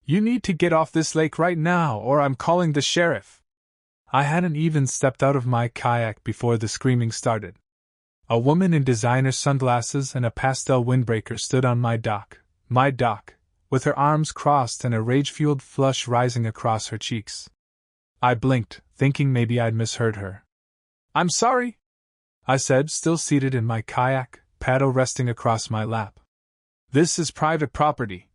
You need to get off this lake right now, or I'm calling the sheriff. I hadn't even stepped out of my kayak before the screaming started. A woman in designer sunglasses and a pastel windbreaker stood on my dock, with her arms crossed and a rage-fueled flush rising across her cheeks. I blinked, thinking maybe I'd misheard her. I'm sorry, I said, still seated in my kayak, paddle resting across my lap. This is private property,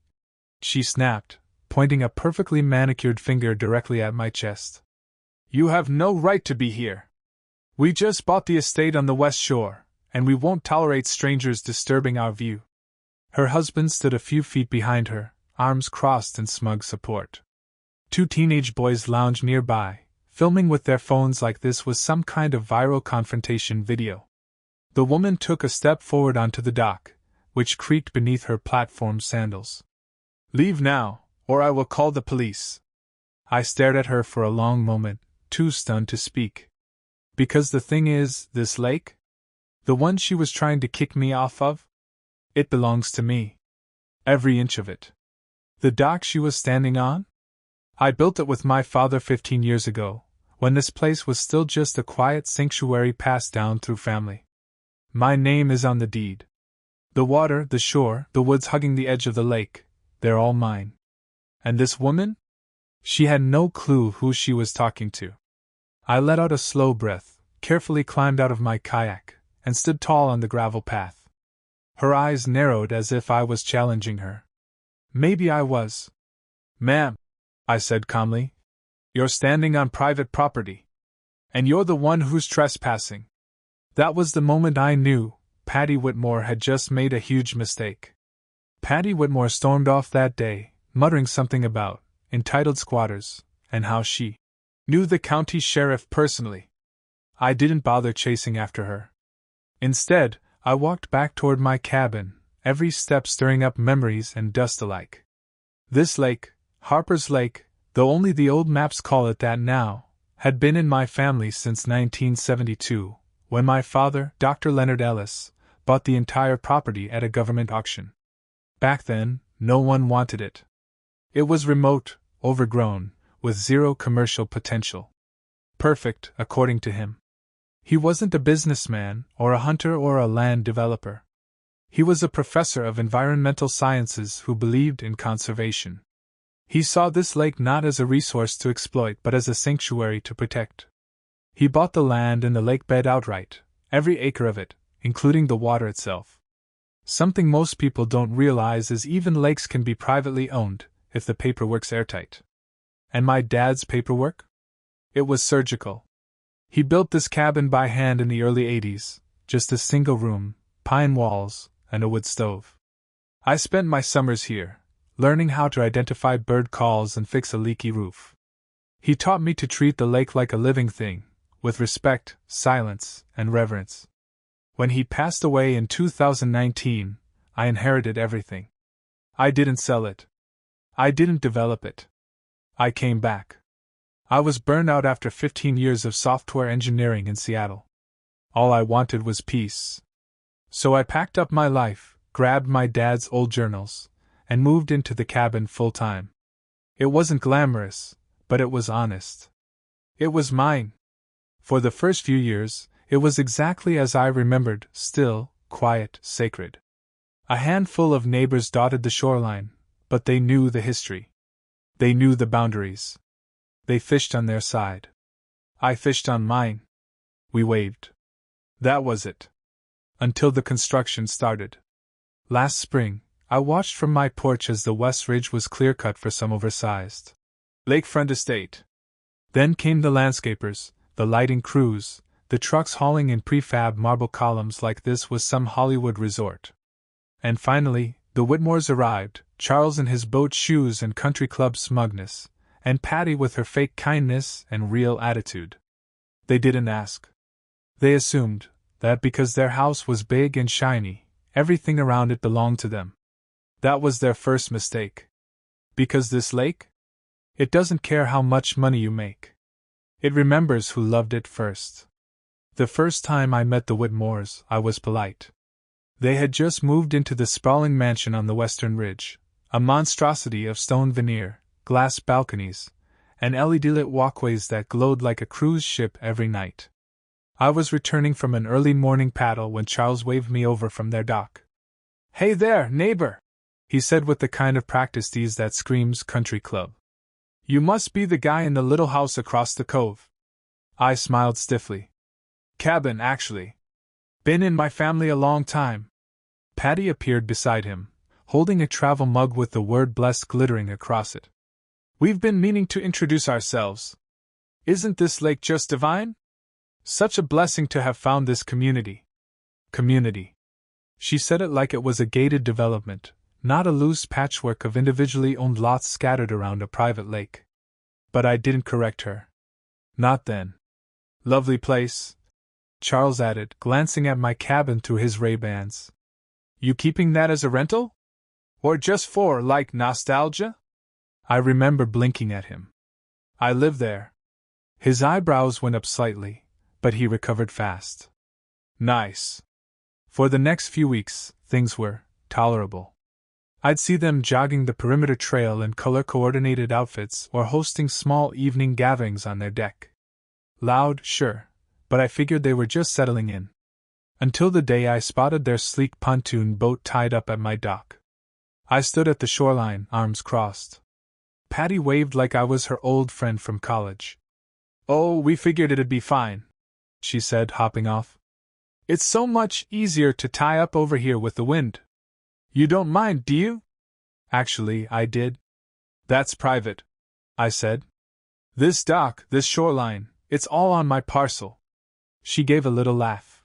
she snapped, pointing a perfectly manicured finger directly at my chest. You have no right to be here. We just bought the estate on the west shore, and we won't tolerate strangers disturbing our view. Her husband stood a few feet behind her, arms crossed in smug support. 2 teenage boys lounged nearby, filming with their phones like this was some kind of viral confrontation video. The woman took a step forward onto the dock, which creaked beneath her platform sandals. Leave now, or I will call the police. I stared at her for a long moment, too stunned to speak. Because the thing is, this lake? The one she was trying to kick me off of? It belongs to me. Every inch of it. The dock she was standing on? I built it with my father 15 years ago, when this place was still just a quiet sanctuary passed down through family. My name is on the deed. The water, the shore, the woods hugging the edge of the lake, they're all mine. And this woman? She had no clue who she was talking to. I let out a slow breath, carefully climbed out of my kayak, and stood tall on the gravel path. Her eyes narrowed as if I was challenging her. Maybe I was. Ma'am, I said calmly, you're standing on private property. And you're the one who's trespassing. That was the moment I knew Patty Whitmore had just made a huge mistake. Patty Whitmore stormed off that day, muttering something about entitled squatters, and how she knew the county sheriff personally. I didn't bother chasing after her. Instead, I walked back toward my cabin, every step stirring up memories and dust alike. This lake, Harper's Lake, though only the old maps call it that now, had been in my family since 1972, when my father, Dr. Leonard Ellis, bought the entire property at a government auction. Back then, no one wanted it. It was remote, overgrown, with zero commercial potential. Perfect, according to him. He wasn't a businessman, or a hunter, or a land developer. He was a professor of environmental sciences who believed in conservation. He saw this lake not as a resource to exploit but as a sanctuary to protect. He bought the land and the lake bed outright, every acre of it, including the water itself. Something most people don't realize is even lakes can be privately owned, if the paperwork's airtight. And my dad's paperwork? It was surgical. He built this cabin by hand in the early 80s, just a single room, pine walls, and a wood stove. I spent my summers here, learning how to identify bird calls and fix a leaky roof. He taught me to treat the lake like a living thing, with respect, silence, and reverence. When he passed away in 2019, I inherited everything. I didn't sell it. I didn't develop it. I came back. I was burned out after 15 years of software engineering in Seattle. All I wanted was peace. So I packed up my life, grabbed my dad's old journals, and moved into the cabin full-time. It wasn't glamorous, but it was honest. It was mine. For the first few years, it was exactly as I remembered, still, quiet, sacred. A handful of neighbors dotted the shoreline, but they knew the history. They knew the boundaries. They fished on their side. I fished on mine. We waved. That was it. Until the construction started. Last spring, I watched from my porch as the West Ridge was clear-cut for some oversized lakefront estate. Then came the landscapers, the lighting crews, the trucks hauling in prefab marble columns like this was some Hollywood resort. And finally, the Whitmores arrived, Charles in his boat shoes and country club smugness, and Patty with her fake kindness and real attitude. They didn't ask. They assumed that because their house was big and shiny, everything around it belonged to them. That was their first mistake. Because this lake? It doesn't care how much money you make. It remembers who loved it first. The first time I met the Whitmores, I was polite. They had just moved into the sprawling mansion on the western ridge, a monstrosity of stone veneer, glass balconies, and LED-lit walkways that glowed like a cruise ship every night. I was returning from an early morning paddle when Charles waved me over from their dock. "Hey there, neighbor," he said with the kind of practiced ease that screams country club. "You must be the guy in the little house across the cove." I smiled stiffly. "Cabin, actually. Been in my family a long time." Patty appeared beside him, holding a travel mug with the word blessed glittering across it. "We've been meaning to introduce ourselves. Isn't this lake just divine? Such a blessing to have found this community." Community. She said it like it was a gated development, not a loose patchwork of individually owned lots scattered around a private lake. But I didn't correct her. Not then. "Lovely place," Charles added, glancing at my cabin through his Ray-Bans. "You keeping that as a rental? Or just for, like, nostalgia?" I remember blinking at him. "I live there." His eyebrows went up slightly, but he recovered fast. "Nice." For the next few weeks, things were tolerable. I'd see them jogging the perimeter trail in color-coordinated outfits or hosting small evening gatherings on their deck. Loud, sure, but I figured they were just settling in. Until the day I spotted their sleek pontoon boat tied up at my dock. I stood at the shoreline, arms crossed. Patty waved like I was her old friend from college. "Oh, we figured it'd be fine," she said, hopping off. "It's so much easier to tie up over here with the wind. You don't mind, do you?" Actually, I did. "That's private," I said. "This dock, this shoreline, it's all on my parcel." She gave a little laugh.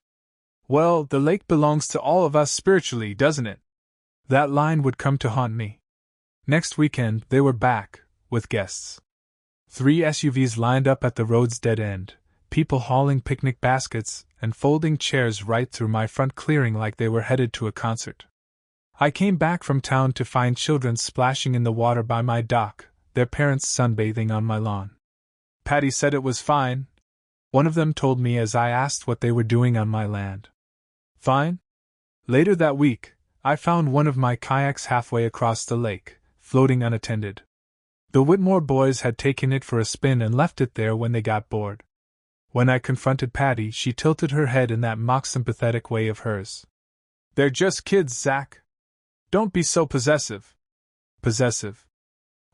"Well, the lake belongs to all of us spiritually, doesn't it?" That line would come to haunt me. Next weekend, they were back, with guests. 3 SUVs lined up at the road's dead end, people hauling picnic baskets and folding chairs right through my front clearing like they were headed to a concert. I came back from town to find children splashing in the water by my dock, their parents sunbathing on my lawn. Patty said it was fine, one of them told me as I asked what they were doing on my land. Fine? Later that week, I found one of my kayaks halfway across the lake, floating unattended. The Whitmore boys had taken it for a spin and left it there when they got bored. When I confronted Patty, she tilted her head in that mock-sympathetic way of hers. "They're just kids, Zach. Don't be so possessive." Possessive.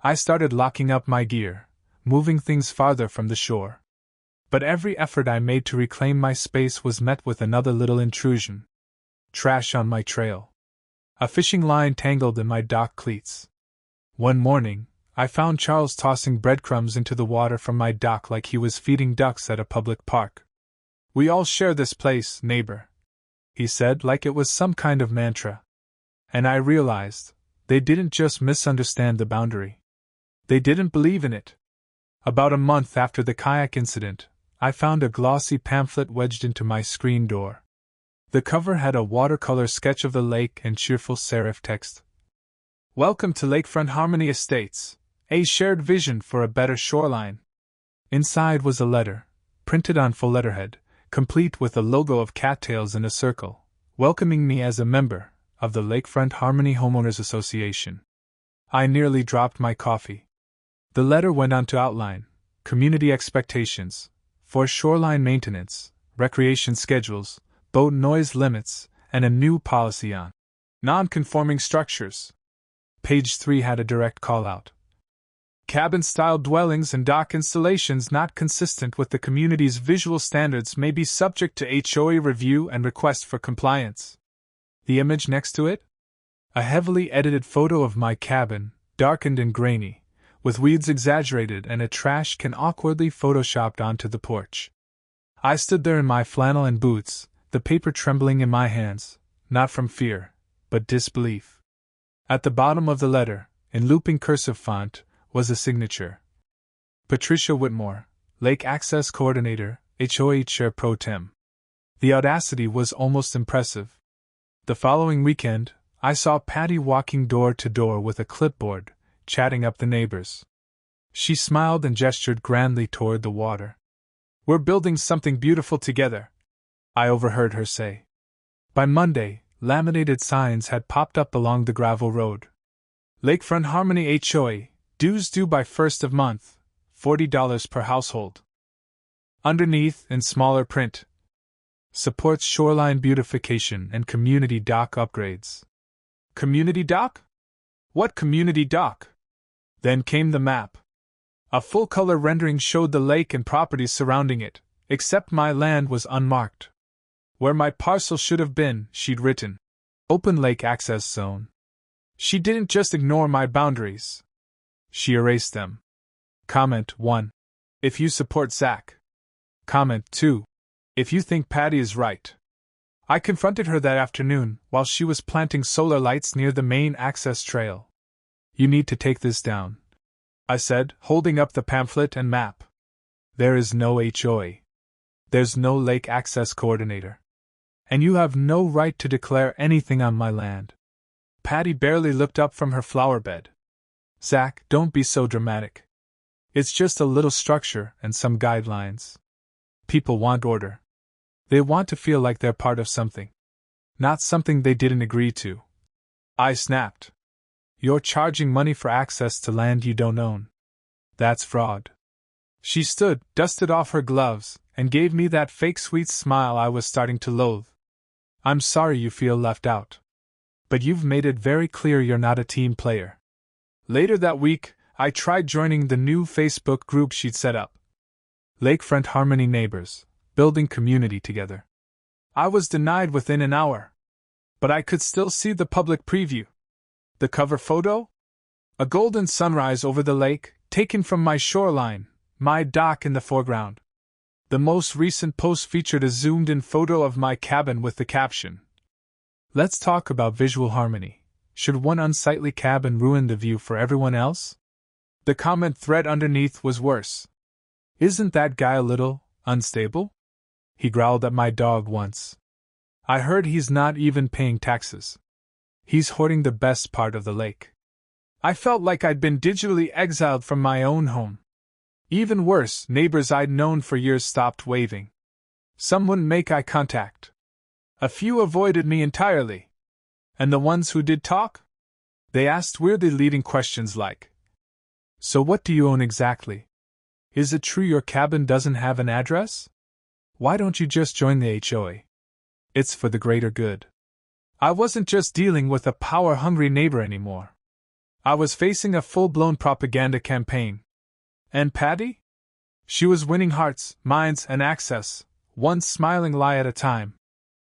I started locking up my gear, moving things farther from the shore. But every effort I made to reclaim my space was met with another little intrusion. Trash on my trail. A fishing line tangled in my dock cleats. One morning, I found Charles tossing breadcrumbs into the water from my dock like he was feeding ducks at a public park. "We all share this place, neighbor," he said like it was some kind of mantra. And I realized, they didn't just misunderstand the boundary. They didn't believe in it. About a month after the kayak incident, I found a glossy pamphlet wedged into my screen door. The cover had a watercolor sketch of the lake and cheerful serif text. "Welcome to Lakefront Harmony Estates, a shared vision for a better shoreline." Inside was a letter, printed on full letterhead, complete with a logo of cattails in a circle, welcoming me as a member of the Lakefront Harmony Homeowners Association. I nearly dropped my coffee. The letter went on to outline community expectations for shoreline maintenance, recreation schedules, boat noise limits, and a new policy on non-conforming structures. Page 3 had a direct call-out. Cabin-style dwellings and dock installations not consistent with the community's visual standards may be subject to HOA review and request for compliance. The image next to it? A heavily edited photo of my cabin, darkened and grainy, with weeds exaggerated and a trash can awkwardly photoshopped onto the porch. I stood there in my flannel and boots, the paper trembling in my hands, not from fear, but disbelief. At the bottom of the letter, in looping cursive font, was a signature. Patricia Whitmore, Lake Access Coordinator, HOA Chair Pro Tem. The audacity was almost impressive. The following weekend, I saw Patty walking door to door with a clipboard, chatting up the neighbors. She smiled and gestured grandly toward the water. "We're building something beautiful together," I overheard her say. By Monday, laminated signs had popped up along the gravel road. Lakefront Harmony HOA, Dues due by 1st of month, $40 per household. Underneath, in smaller print, supports shoreline beautification and community dock upgrades. Community dock? What community dock? Then came the map. A full-color rendering showed the lake and properties surrounding it, except my land was unmarked. Where my parcel should have been, she'd written, Open Lake Access Zone. She didn't just ignore my boundaries. She erased them. Comment 1. If you support Zach. Comment 2. If you think Patty is right. I confronted her that afternoon while she was planting solar lights near the main access trail. You need to take this down, I said, holding up the pamphlet and map. There is no HOA. There's no lake access coordinator. And you have no right to declare anything on my land. Patty barely looked up from her flower bed. Zach, don't be so dramatic. It's just a little structure and some guidelines. People want order. They want to feel like they're part of something. Not something they didn't agree to. I snapped. You're charging money for access to land you don't own. That's fraud. She stood, dusted off her gloves, and gave me that fake sweet smile I was starting to loathe. I'm sorry you feel left out. But you've made it very clear you're not a team player. Later that week, I tried joining the new Facebook group she'd set up. Lakefront Harmony Neighbors, building community together. I was denied within an hour. But I could still see the public preview. The cover photo? A golden sunrise over the lake, taken from my shoreline, my dock in the foreground. The most recent post featured a zoomed-in photo of my cabin with the caption, Let's talk about visual harmony. Should one unsightly cabin ruin the view for everyone else? The comment thread underneath was worse. Isn't that guy a little unstable? He growled at my dog once. I heard he's not even paying taxes. He's hoarding the best part of the lake. I felt like I'd been digitally exiled from my own home. Even worse, neighbors I'd known for years stopped waving. Some wouldn't make eye contact. A few avoided me entirely. And the ones who did talk? They asked weirdly leading questions like, So what do you own exactly? Is it true your cabin doesn't have an address? Why don't you just join the HOA? It's for the greater good. I wasn't just dealing with a power-hungry neighbor anymore. I was facing a full-blown propaganda campaign. And Patty? She was winning hearts, minds, and access, one smiling lie at a time.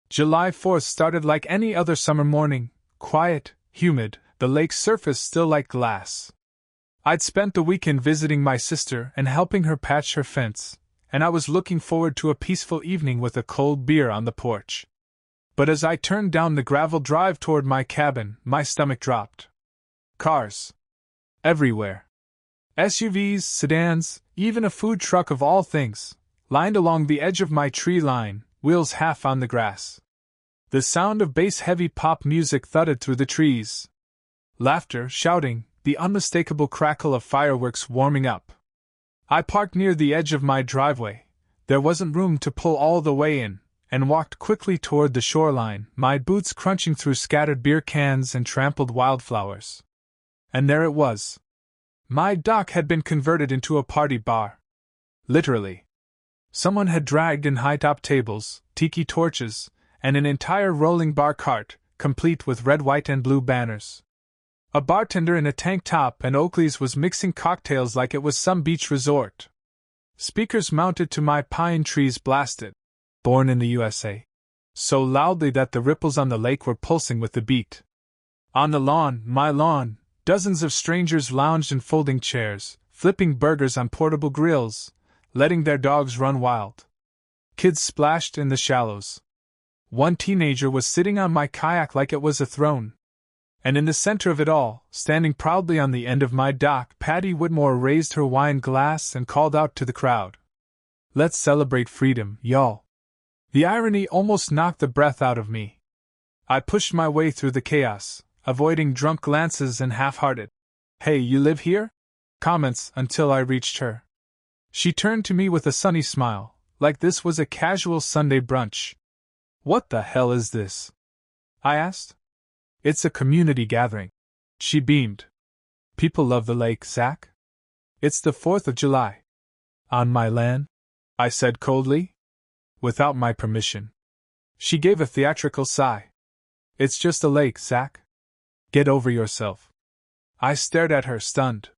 July 4th started like any other summer morning, quiet, humid, the lake's surface still like glass. I'd spent the weekend visiting my sister and helping her patch her fence, and I was looking forward to a peaceful evening with a cold beer on the porch. But as I turned down the gravel drive toward my cabin, my stomach dropped. Cars. Everywhere. SUVs, sedans, even a food truck of all things, lined along the edge of my tree line, wheels half on the grass. The sound of bass-heavy pop music thudded through the trees. Laughter, shouting, the unmistakable crackle of fireworks warming up. I parked near the edge of my driveway. There wasn't room to pull all the way in, and walked quickly toward the shoreline, my boots crunching through scattered beer cans and trampled wildflowers. And there it was. My dock had been converted into a party bar. Literally. Someone had dragged in high-top tables, tiki torches, and an entire rolling bar cart, complete with red, white, and blue banners. A bartender in a tank top and Oakleys was mixing cocktails like it was some beach resort. Speakers mounted to my pine trees blasted, "Born in the USA," so loudly that the ripples on the lake were pulsing with the beat. On the lawn, my lawn, dozens of strangers lounged in folding chairs, flipping burgers on portable grills, letting their dogs run wild. Kids splashed in the shallows. One teenager was sitting on my kayak like it was a throne. And in the center of it all, standing proudly on the end of my dock, Patty Whitmore raised her wine glass and called out to the crowd, "Let's celebrate freedom, y'all." The irony almost knocked the breath out of me. I pushed my way through the chaos, avoiding drunk glances and half-hearted, "Hey, you live here?" comments until I reached her. She turned to me with a sunny smile, like this was a casual Sunday brunch. "What the hell is this?" I asked. "It's a community gathering." She beamed. People love the lake, Zach. It's the 4th of July. On my land? I said coldly. Without my permission. She gave a theatrical sigh. It's just a lake, Zach. Get over yourself. I stared at her, stunned.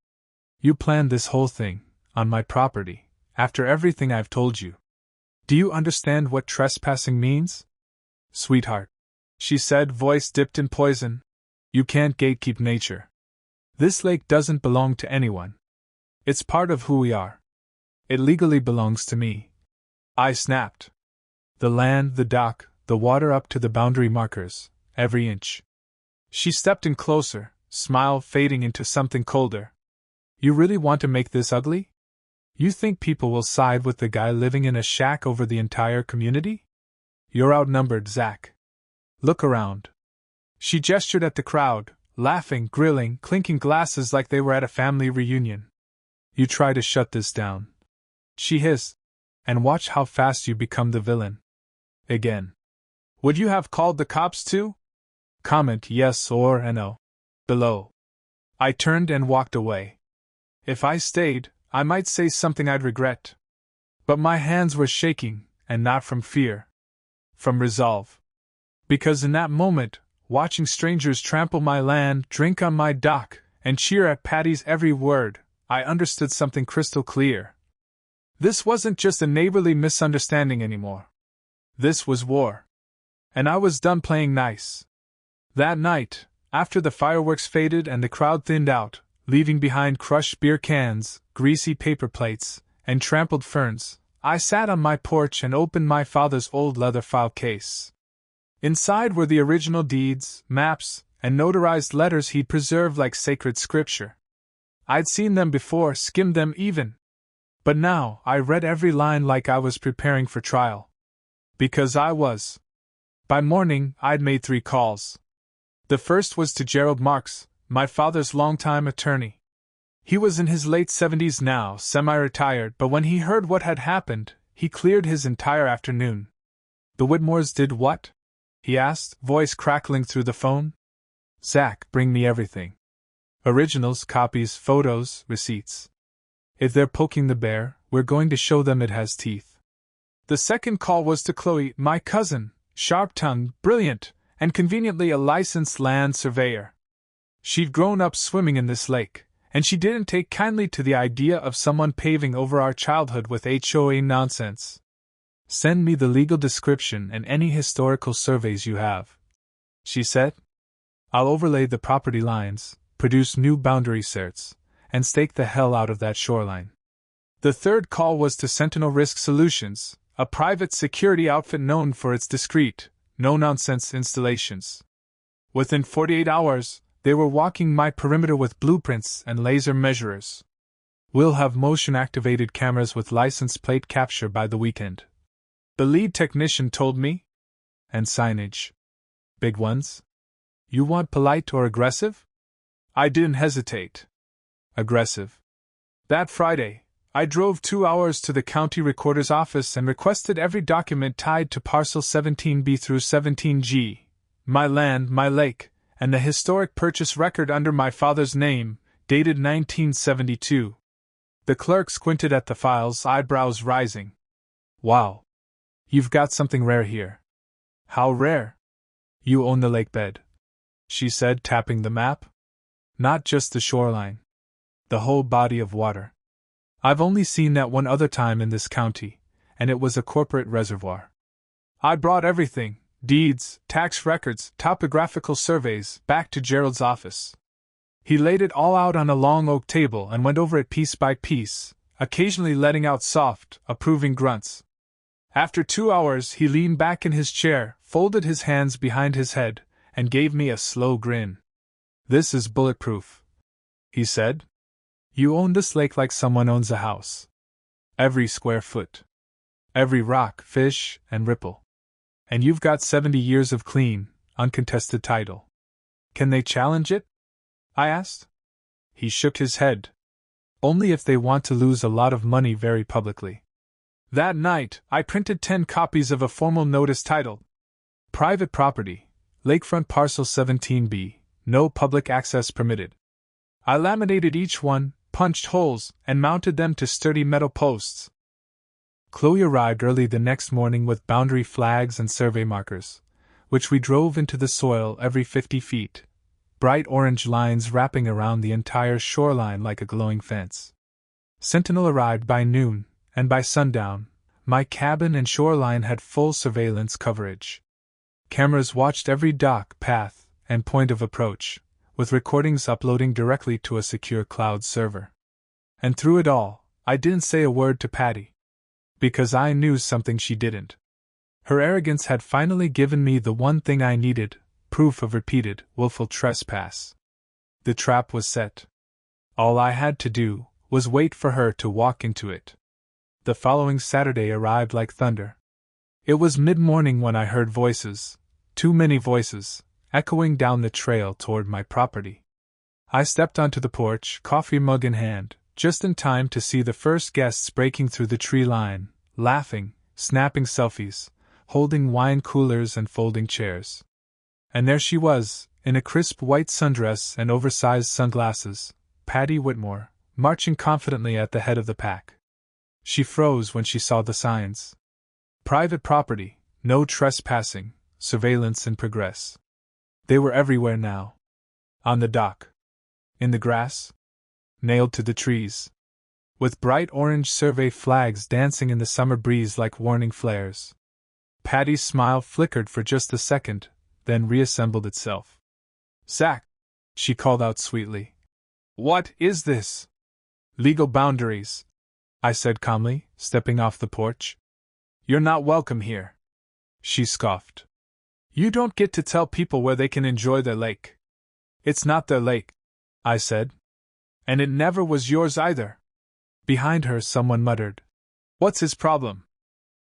You planned this whole thing, on my property, after everything I've told you. Do you understand what trespassing means? Sweetheart, she said, voice dipped in poison. You can't gatekeep nature. This lake doesn't belong to anyone. It's part of who we are. It legally belongs to me. I snapped. The land, the dock, the water up to the boundary markers, every inch. She stepped in closer, smile fading into something colder. You really want to make this ugly? You think people will side with the guy living in a shack over the entire community? You're outnumbered, Zach. Look around. She gestured at the crowd, laughing, grilling, clinking glasses like they were at a family reunion. You try to shut this down. She hissed. And watch how fast you become the villain. Again. Would you have called the cops too? Comment yes or no. Below. I turned and walked away. If I stayed, I might say something I'd regret. But my hands were shaking, and not from fear. From resolve. Because in that moment, watching strangers trample my land, drink on my dock, and cheer at Patty's every word, I understood something crystal clear. This wasn't just a neighborly misunderstanding anymore. This was war. And I was done playing nice. That night, after the fireworks faded and the crowd thinned out, leaving behind crushed beer cans, greasy paper plates, and trampled ferns, I sat on my porch and opened my father's old leather file case. Inside were the original deeds, maps, and notarized letters he'd preserved like sacred scripture. I'd seen them before, skimmed them even. But now, I read every line like I was preparing for trial. Because I was. By morning, I'd made 3 calls. The first was to Gerald Marks, my father's longtime attorney. He was in his late 70s now, semi-retired, but when he heard what had happened, he cleared his entire afternoon. The Whitmores did what? He asked, voice crackling through the phone. Zach, bring me everything. Originals, copies, photos, receipts. If they're poking the bear, we're going to show them it has teeth. The second call was to Chloe, my cousin, sharp-tongued, brilliant, and conveniently a licensed land surveyor. She'd grown up swimming in this lake, and she didn't take kindly to the idea of someone paving over our childhood with HOA nonsense. Send me the legal description and any historical surveys you have, she said. I'll overlay the property lines, produce new boundary certs, and stake the hell out of that shoreline. The third call was to Sentinel Risk Solutions, a private security outfit known for its discreet, no-nonsense installations. Within 48 hours, they were walking my perimeter with blueprints and laser measurers. We'll have motion-activated cameras with license plate capture by the weekend. The lead technician told me. And signage. Big ones? You want polite or aggressive? I didn't hesitate. Aggressive. That Friday, I drove 2 hours to the county recorder's office and requested every document tied to parcel 17B through 17G, my land, my lake, and the historic purchase record under my father's name, dated 1972. The clerk squinted at the files, eyebrows rising. Wow. You've got something rare here. How rare? You own the lake bed, she said, tapping the map. Not just the shoreline. The whole body of water. I've only seen that one other time in this county, and it was a corporate reservoir. I brought everything, deeds, tax records, topographical surveys, back to Gerald's office. He laid it all out on a long oak table and went over it piece by piece, occasionally letting out soft, approving grunts. After 2 hours, he leaned back in his chair, folded his hands behind his head, and gave me a slow grin. This is bulletproof, he said. You own this lake like someone owns a house. Every square foot. Every rock, fish, and ripple. And you've got 70 years of clean, uncontested title. Can they challenge it? I asked. He shook his head. Only if they want to lose a lot of money very publicly. That night, I printed 10 copies of a formal notice titled Private Property, Lakefront Parcel 17B, No Public Access Permitted. I laminated each one, punched holes, and mounted them to sturdy metal posts. Chloe arrived early the next morning with boundary flags and survey markers, which we drove into the soil every 50 feet, bright orange lines wrapping around the entire shoreline like a glowing fence. Sentinel arrived by noon, and by sundown, my cabin and shoreline had full surveillance coverage. Cameras watched every dock, path, and point of approach, with recordings uploading directly to a secure cloud server. And through it all, I didn't say a word to Patty. Because I knew something she didn't. Her arrogance had finally given me the one thing I needed, proof of repeated, willful trespass. The trap was set. All I had to do was wait for her to walk into it. The following Saturday arrived like thunder. It was mid-morning when I heard voices, too many voices, echoing down the trail toward my property. I stepped onto the porch, coffee mug in hand, just in time to see the first guests breaking through the tree line, laughing, snapping selfies, holding wine coolers and folding chairs. And there she was, in a crisp white sundress and oversized sunglasses, Patty Whitmore, marching confidently at the head of the pack. She froze when she saw the signs. Private property, no trespassing, surveillance in progress. They were everywhere now. On the dock. In the grass. Nailed to the trees. With bright orange survey flags dancing in the summer breeze like warning flares. Patty's smile flickered for just a second, then reassembled itself. "Zach," she called out sweetly. "What is this?" "Legal boundaries," I said calmly, stepping off the porch. "You're not welcome here," she scoffed. "You don't get to tell people where they can enjoy their lake." "It's not their lake," I said. "And it never was yours either." Behind her, someone muttered, "What's his problem?"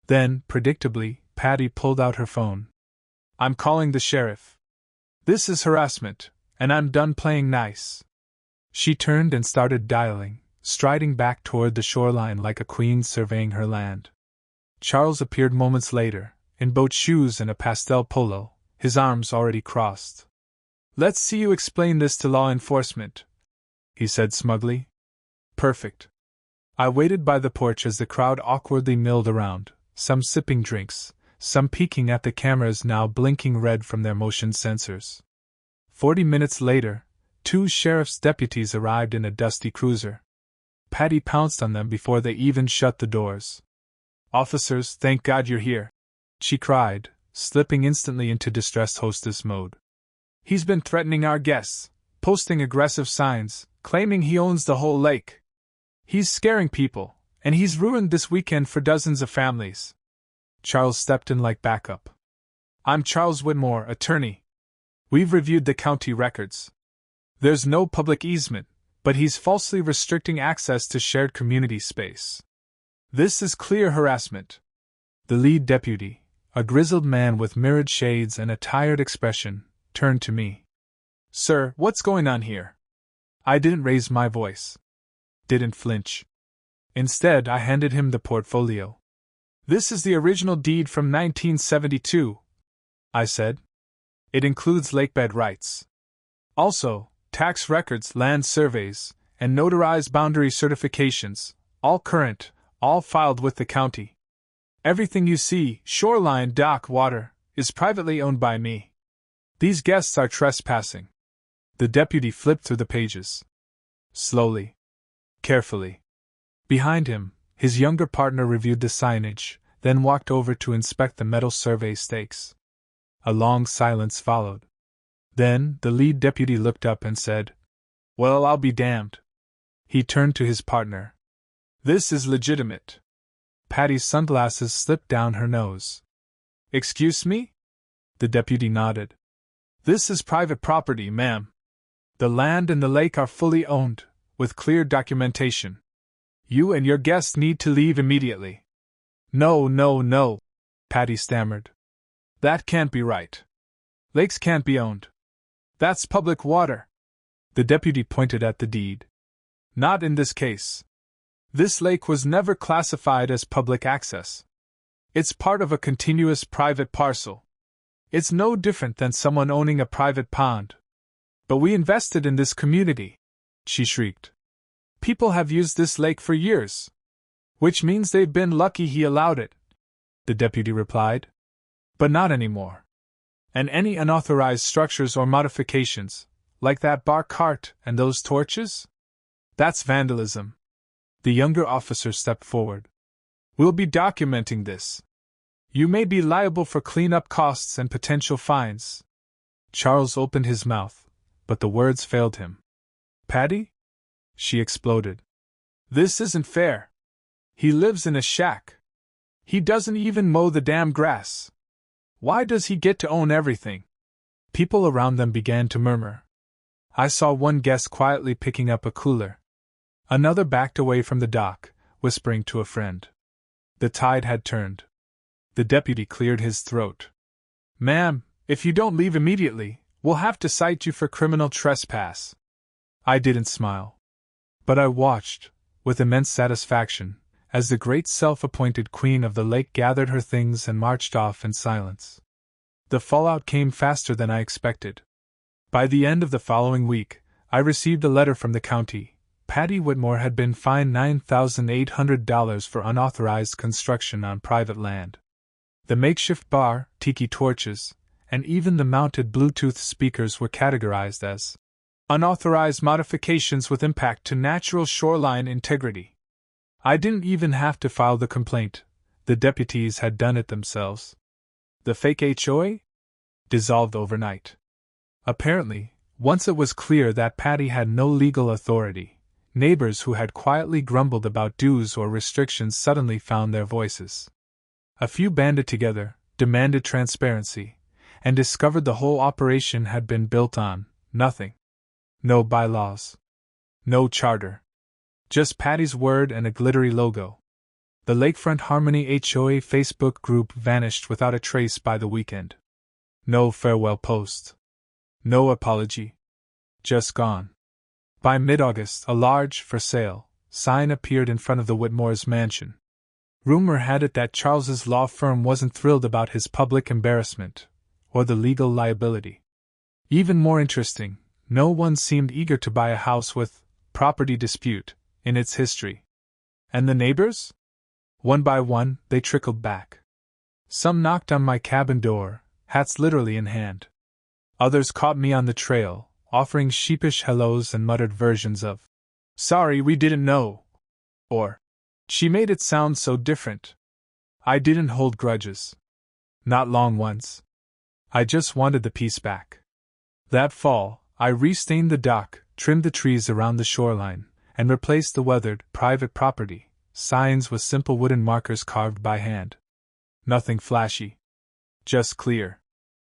Then, predictably, Patty pulled out her phone. "I'm calling the sheriff. This is harassment, and I'm done playing nice." She turned and started dialing, striding back toward the shoreline like a queen surveying her land. Charles appeared moments later, in boat shoes and a pastel polo, his arms already crossed. "Let's see you explain this to law enforcement," he said smugly. "Perfect." I waited by the porch as the crowd awkwardly milled around, some sipping drinks, some peeking at the cameras now blinking red from their motion sensors. 40 minutes later, 2 sheriff's deputies arrived in a dusty cruiser. Patty pounced on them before they even shut the doors. "Officers, thank God you're here," she cried, slipping instantly into distressed hostess mode. "He's been threatening our guests, posting aggressive signs, claiming he owns the whole lake. He's scaring people, and he's ruined this weekend for dozens of families." Charles stepped in like backup. "I'm Charles Whitmore, attorney. We've reviewed the county records. There's no public easement, but he's falsely restricting access to shared community space. This is clear harassment." The lead deputy, a grizzled man with mirrored shades and a tired expression, turned to me. "Sir, what's going on here?" I didn't raise my voice. Didn't flinch. Instead, I handed him the portfolio. "This is the original deed from 1972, I said. "It includes lakebed rights. Also, tax records, land surveys, and notarized boundary certifications, all current, all filed with the county. Everything you see, shoreline, dock, water, is privately owned by me. These guests are trespassing." The deputy flipped through the pages. Slowly. Carefully. Behind him, his younger partner reviewed the signage, then walked over to inspect the metal survey stakes. A long silence followed. Then, the lead deputy looked up and said, "Well, I'll be damned." He turned to his partner. "This is legitimate." Patty's sunglasses slipped down her nose. "Excuse me?" The deputy nodded. "This is private property, ma'am. The land and the lake are fully owned, with clear documentation. You and your guests need to leave immediately." No, Patty stammered. "That can't be right. Lakes can't be owned. That's public water." The deputy pointed at the deed. "Not in this case. This lake was never classified as public access. It's part of a continuous private parcel. It's no different than someone owning a private pond. But we invested in this community. she shrieked. People have used this lake for years. Which means they've been lucky he allowed it, the deputy replied. But not anymore. And any unauthorized structures or modifications, like that bar cart and those torches? That's vandalism. The younger officer stepped forward. We'll be documenting this. You may be liable for cleanup costs and potential fines. Charles opened his mouth, but the words failed him. Patty? She exploded. This isn't fair. He lives in a shack. He doesn't even mow the damn grass. Why does he get to own everything? People around them began to murmur. I saw one guest quietly picking up a cooler. Another backed away from the dock, whispering to a friend. The tide had turned. The deputy cleared his throat. Ma'am, if you don't leave immediately, we'll have to cite you for criminal trespass. I didn't smile. But I watched, with immense satisfaction, as the great self-appointed queen of the lake gathered her things and marched off in silence. The fallout came faster than I expected. By the end of the following week, I received a letter from the county. Patty Whitmore had been fined $9,800 for unauthorized construction on private land. The makeshift bar, tiki torches, and even the mounted Bluetooth speakers were categorized as unauthorized modifications with impact to natural shoreline integrity. I didn't even have to file the complaint. The deputies had done it themselves. The fake HOA? Dissolved overnight. Apparently, once it was clear that Patty had no legal authority, neighbors who had quietly grumbled about dues or restrictions suddenly found their voices. A few banded together, demanded transparency, and discovered the whole operation had been built on nothing. No bylaws. No charter. Just Patty's word and a glittery logo. The Lakefront Harmony HOA Facebook group vanished without a trace by the weekend. No farewell post. No apology. Just gone. By mid-August, a large "for sale" sign appeared in front of the Whitmore's mansion. Rumor had it that Charles's law firm wasn't thrilled about his public embarrassment, or the legal liability. Even more interesting, no one seemed eager to buy a house with property dispute in its history. And the neighbors? One by one, they trickled back. Some knocked on my cabin door, hats literally in hand. Others caught me on the trail, offering sheepish hellos and muttered versions of, "Sorry, we didn't know," or, "She made it sound so different." I didn't hold grudges. Not long once. I just wanted the peace back. That fall, I restained the dock, trimmed the trees around the shoreline, and replaced the weathered, private property signs with simple wooden markers carved by hand. Nothing flashy. Just clear.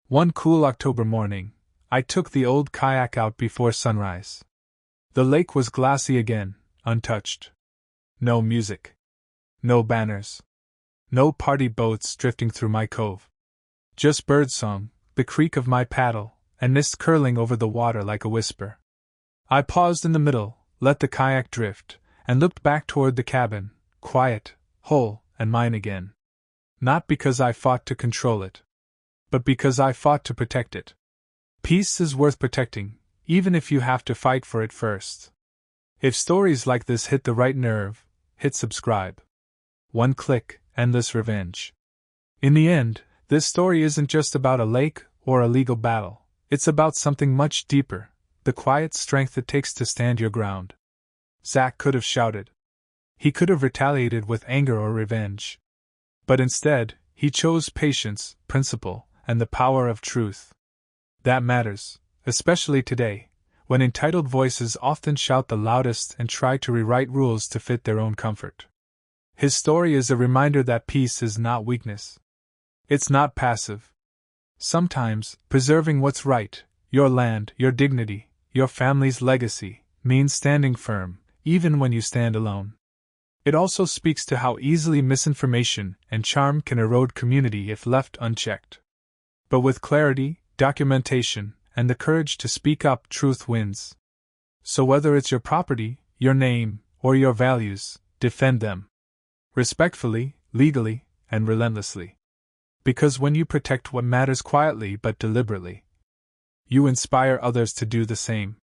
One cool October morning, I took the old kayak out before sunrise. The lake was glassy again, untouched. No music. No banners. No party boats drifting through my cove. Just birdsong, the creak of my paddle, and mist curling over the water like a whisper. I paused in the middle, let the kayak drift, and looked back toward the cabin, quiet, whole, and mine again. Not because I fought to control it, but because I fought to protect it. Peace is worth protecting, even if you have to fight for it first. If stories like this hit the right nerve, hit subscribe. One click, endless revenge. In the end, this story isn't just about a lake or a legal battle, it's about something much deeper, the quiet strength it takes to stand your ground. Zach could have shouted. He could have retaliated with anger or revenge. But instead, he chose patience, principle, and the power of truth. That matters, especially today, when entitled voices often shout the loudest and try to rewrite rules to fit their own comfort. His story is a reminder that peace is not weakness. It's not passive. Sometimes, preserving what's right, your land, your dignity, your family's legacy, means standing firm, even when you stand alone. It also speaks to how easily misinformation and charm can erode community if left unchecked. But with clarity, documentation, and the courage to speak up, truth wins. So whether it's your property, your name, or your values, defend them. Respectfully, legally, and relentlessly. Because when you protect what matters quietly but deliberately, you inspire others to do the same.